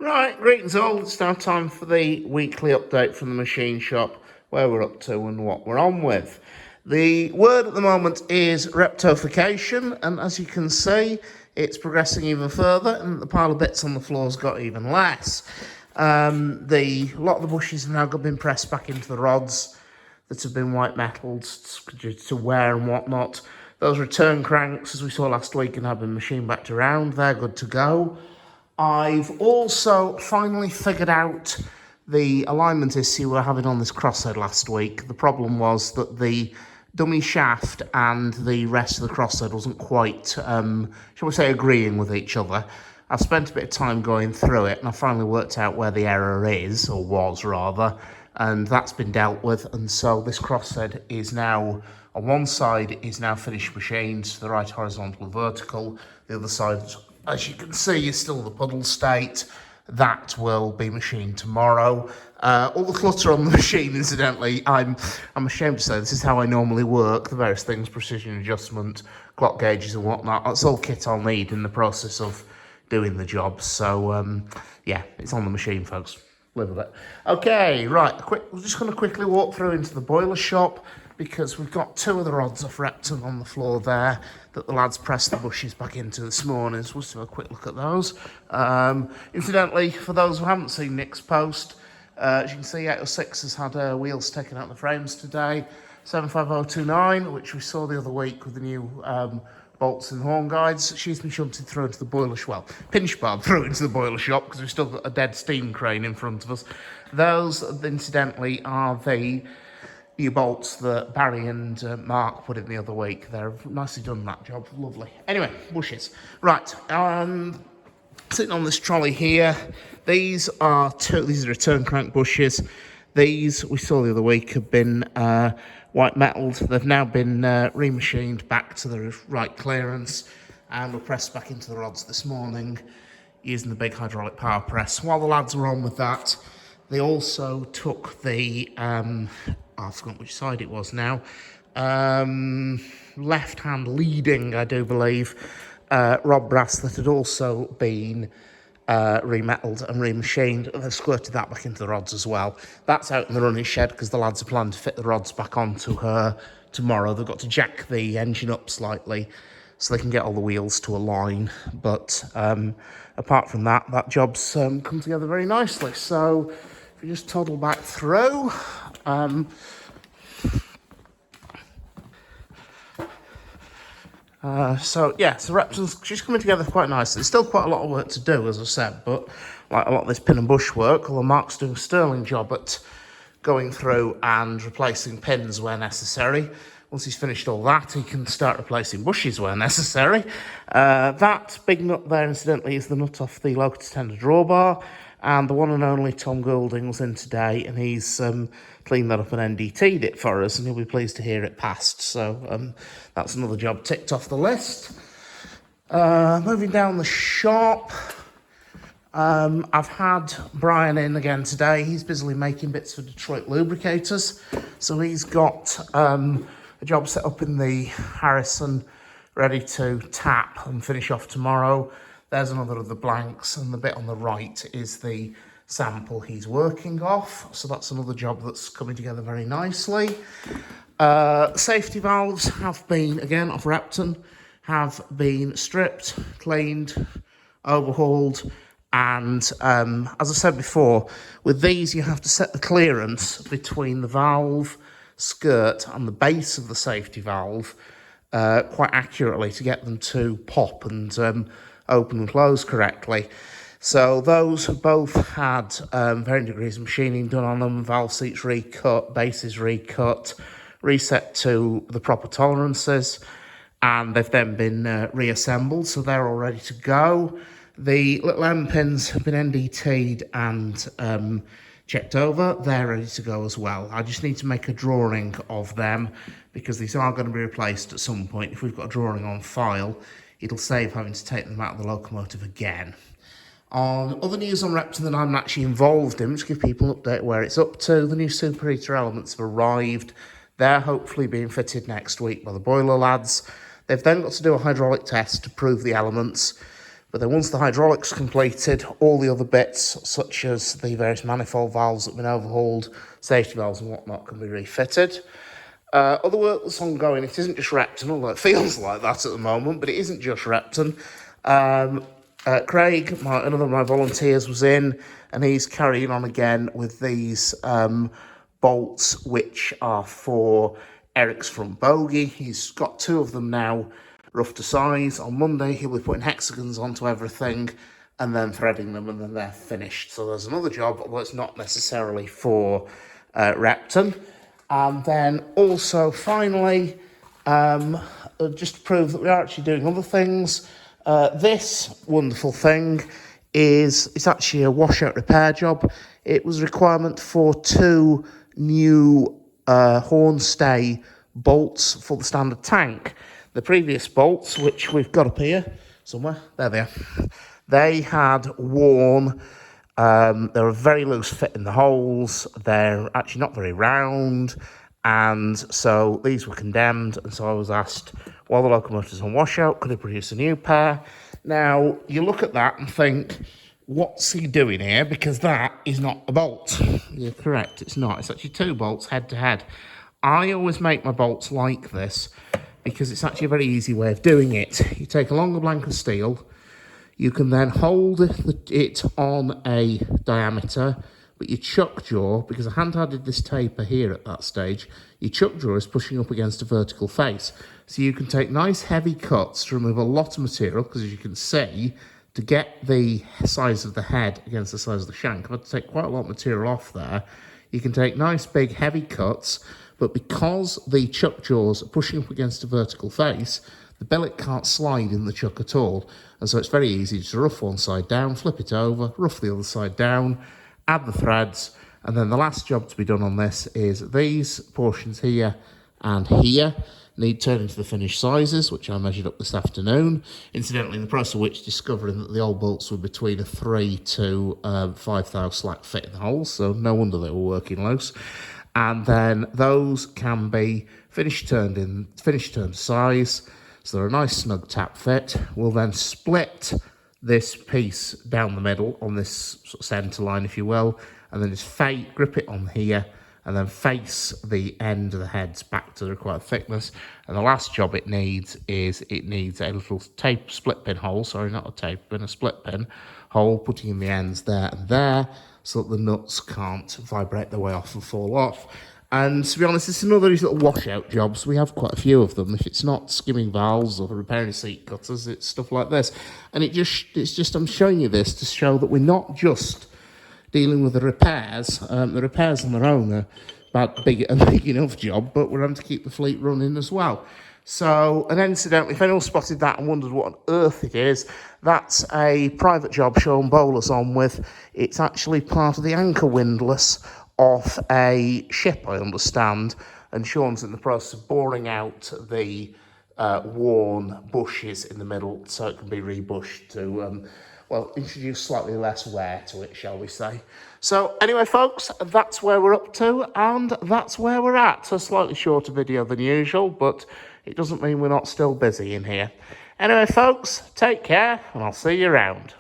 Right, greetings all. It's now time for the weekly update from the machine shop, where we're up to and what we're on with. The word at the moment is reptofication, and as you can see, it's progressing even further, and the pile of bits on the floor's got even less. A lot of the bushes have now been pressed back into the rods that have been white metalled due to wear and whatnot. Those return cranks, as we saw last week, and have been machined back around. They're good to go. I've also finally figured out the alignment issue we were having on this crosshead last week. The problem was that the dummy shaft and the rest of the crosshead wasn't quite, shall we say, agreeing with each other. I've spent a bit of time going through it, and I finally worked out where the error is, or was rather, and that's been dealt with. And so this crosshead is now, on one side, is now finished machined, the right horizontal and vertical. The other side, as you can see, is still the puddle state. That will be machined tomorrow. All the clutter on the machine, incidentally, I'm ashamed to say this is how I normally work. The various things, precision adjustment, clock gauges and whatnot. That's all kit I'll need in the process of doing the job. So, yeah, it's on the machine, folks. Live with it. Okay, right. We're just going to quickly walk through into the boiler shop, because we've got two of the rods off Repton on the floor there that the lads pressed the bushes back into this morning. So we'll just have a quick look at those. Incidentally, for those who haven't seen Nick's post, as you can see, 806 has had wheels taken out of the frames today. 75029, which we saw the other week with the new bolts and horn guides, she's been shunted through into the boiler shop. Well, pinch barred through into the boiler shop, because we've still got a dead steam crane in front of us. Those, incidentally, are the new bolts that Barry and Mark put in the other week. They're nicely done, that job. Lovely. Anyway, bushes. Right, sitting on this trolley here, these are return crank bushes. These, we saw the other week, have been white metalled. They've now been remachined back to the right clearance, and were pressed back into the rods this morning using the big hydraulic power press. While the lads were on with that, they also took the I've forgotten which side it was now, left hand leading, I do believe, rod brass that had also been remetalled and remachined, and they've squirted that back into the rods as well. That's out in the running shed, because the lads are planning to fit the rods back onto her tomorrow. They've got to jack the engine up slightly so they can get all the wheels to align, but apart from that, that job's come together very nicely. So if you just toddle back through, so Repton's, she's coming together quite nicely. There's still quite a lot of work to do, as I said, but like a lot of this pin and bush work, although Mark's doing a sterling job at going through and replacing pins where necessary. Once he's finished all that, he can start replacing bushes where necessary. That big nut there, incidentally, is the nut off the local tender drawbar, and the one and only Tom Goulding was in today, and he's cleaned that up and NDT'd it for us, and he'll be pleased to hear it passed. So that's another job ticked off the list. Moving down the shop, I've had Brian in again today. He's busily making bits for Detroit lubricators, so he's got a job set up in the Harrison ready to tap and finish off tomorrow. There's another of the blanks, and the bit on the right is the sample he's working off. So that's another job that's coming together very nicely. Safety valves have been, again, off Repton, have been stripped, cleaned, overhauled, and as I said before, with these you have to set the clearance between the valve skirt and the base of the safety valve quite accurately to get them to pop and open and close correctly. So those both had varying degrees of machining done on them, valve seats recut, bases recut, reset to the proper tolerances, and they've then been reassembled, so they're all ready to go. The little end pins have been NDT'd and checked over. They're ready to go as well. I just need to make a drawing of them, because these are going to be replaced at some point. If we've got a drawing on file, it'll save having to take them out of the locomotive again. On other news on Repton that I'm actually involved in, just give people an update where it's up to. The new superheater elements have arrived. They're hopefully being fitted next week by the boiler lads. They've then got to do a hydraulic test to prove the elements But then once the hydraulics completed, all the other bits, such as the various manifold valves that have been overhauled, safety valves and whatnot, can be refitted. Other work that's ongoing, it isn't just Repton, although it feels like that at the moment, but it isn't just Repton. Craig, another of my volunteers, was in, and he's carrying on again with these bolts, which are for Eric's front bogie. He's got 2 of them now, rough to size. On Monday, he'll be putting hexagons onto everything and then threading them, and then they're finished. So there's another job, although it's not necessarily for Repton. And then also, finally, just to prove that we are actually doing other things, this wonderful thing it's actually a washout repair job. It was a requirement for 2 new hornstay bolts for the standard tank. The previous bolts, which we've got up here somewhere, there they are, they had worn. They're a very loose fit in the holes. They're actually not very round. And so these were condemned. And so I was asked, while the locomotive's on washout, could I produce a new pair? Now, you look at that and think, what's he doing here? Because that is not a bolt. You're correct, it's not. It's actually 2 bolts head to head. I always make my bolts like this because it's actually a very easy way of doing it. You take a longer blank of steel. You can then hold it on a diameter, but your chuck jaw, because I hand-added this taper here at that stage, your chuck jaw is pushing up against a vertical face. So you can take nice heavy cuts to remove a lot of material, because as you can see, to get the size of the head against the size of the shank, I've had to take quite a lot of material off there. You can take nice big heavy cuts, but because the chuck jaws are pushing up against a vertical face, the billet can't slide in the chuck at all. And so it's very easy just to rough one side down, flip it over, rough the other side down, add the threads, and then the last job to be done on this is these portions here and here need turning to the finished sizes, which I measured up this afternoon. Incidentally, in the process of which discovering that the old bolts were between a 3 to 5 thou slack fit in the holes, so no wonder they were working loose. And then those can be finished turned to size, so they're a nice snug tap fit. We'll then split this piece down the middle on this sort of centre line, if you will, and then just grip it on here, and then face the end of the heads back to the required thickness. And the last job it needs is a little split pin hole, sorry, not a tape pin, a split pin hole, putting in the ends there and there, so that the nuts can't vibrate their way off and fall off. And to be honest, it's another of these little washout jobs. We have quite a few of them. If it's not skimming valves or repairing seat cutters, it's stuff like this. And it's just I'm showing you this to show that we're not just dealing with the repairs. The repairs on their own are a big enough job, but we're having to keep the fleet running as well. So, and incidentally, if anyone spotted that and wondered what on earth it is, that's a private job Sean Bowler's on with. It's actually part of the anchor windlass off a ship, I understand, and Sean's in the process of boring out the worn bushes in the middle so it can be rebushed to, introduce slightly less wear to it, shall we say. So anyway, folks, that's where we're up to, and that's where we're at. A slightly shorter video than usual, but it doesn't mean we're not still busy in here. Anyway, folks, take care, and I'll see you around.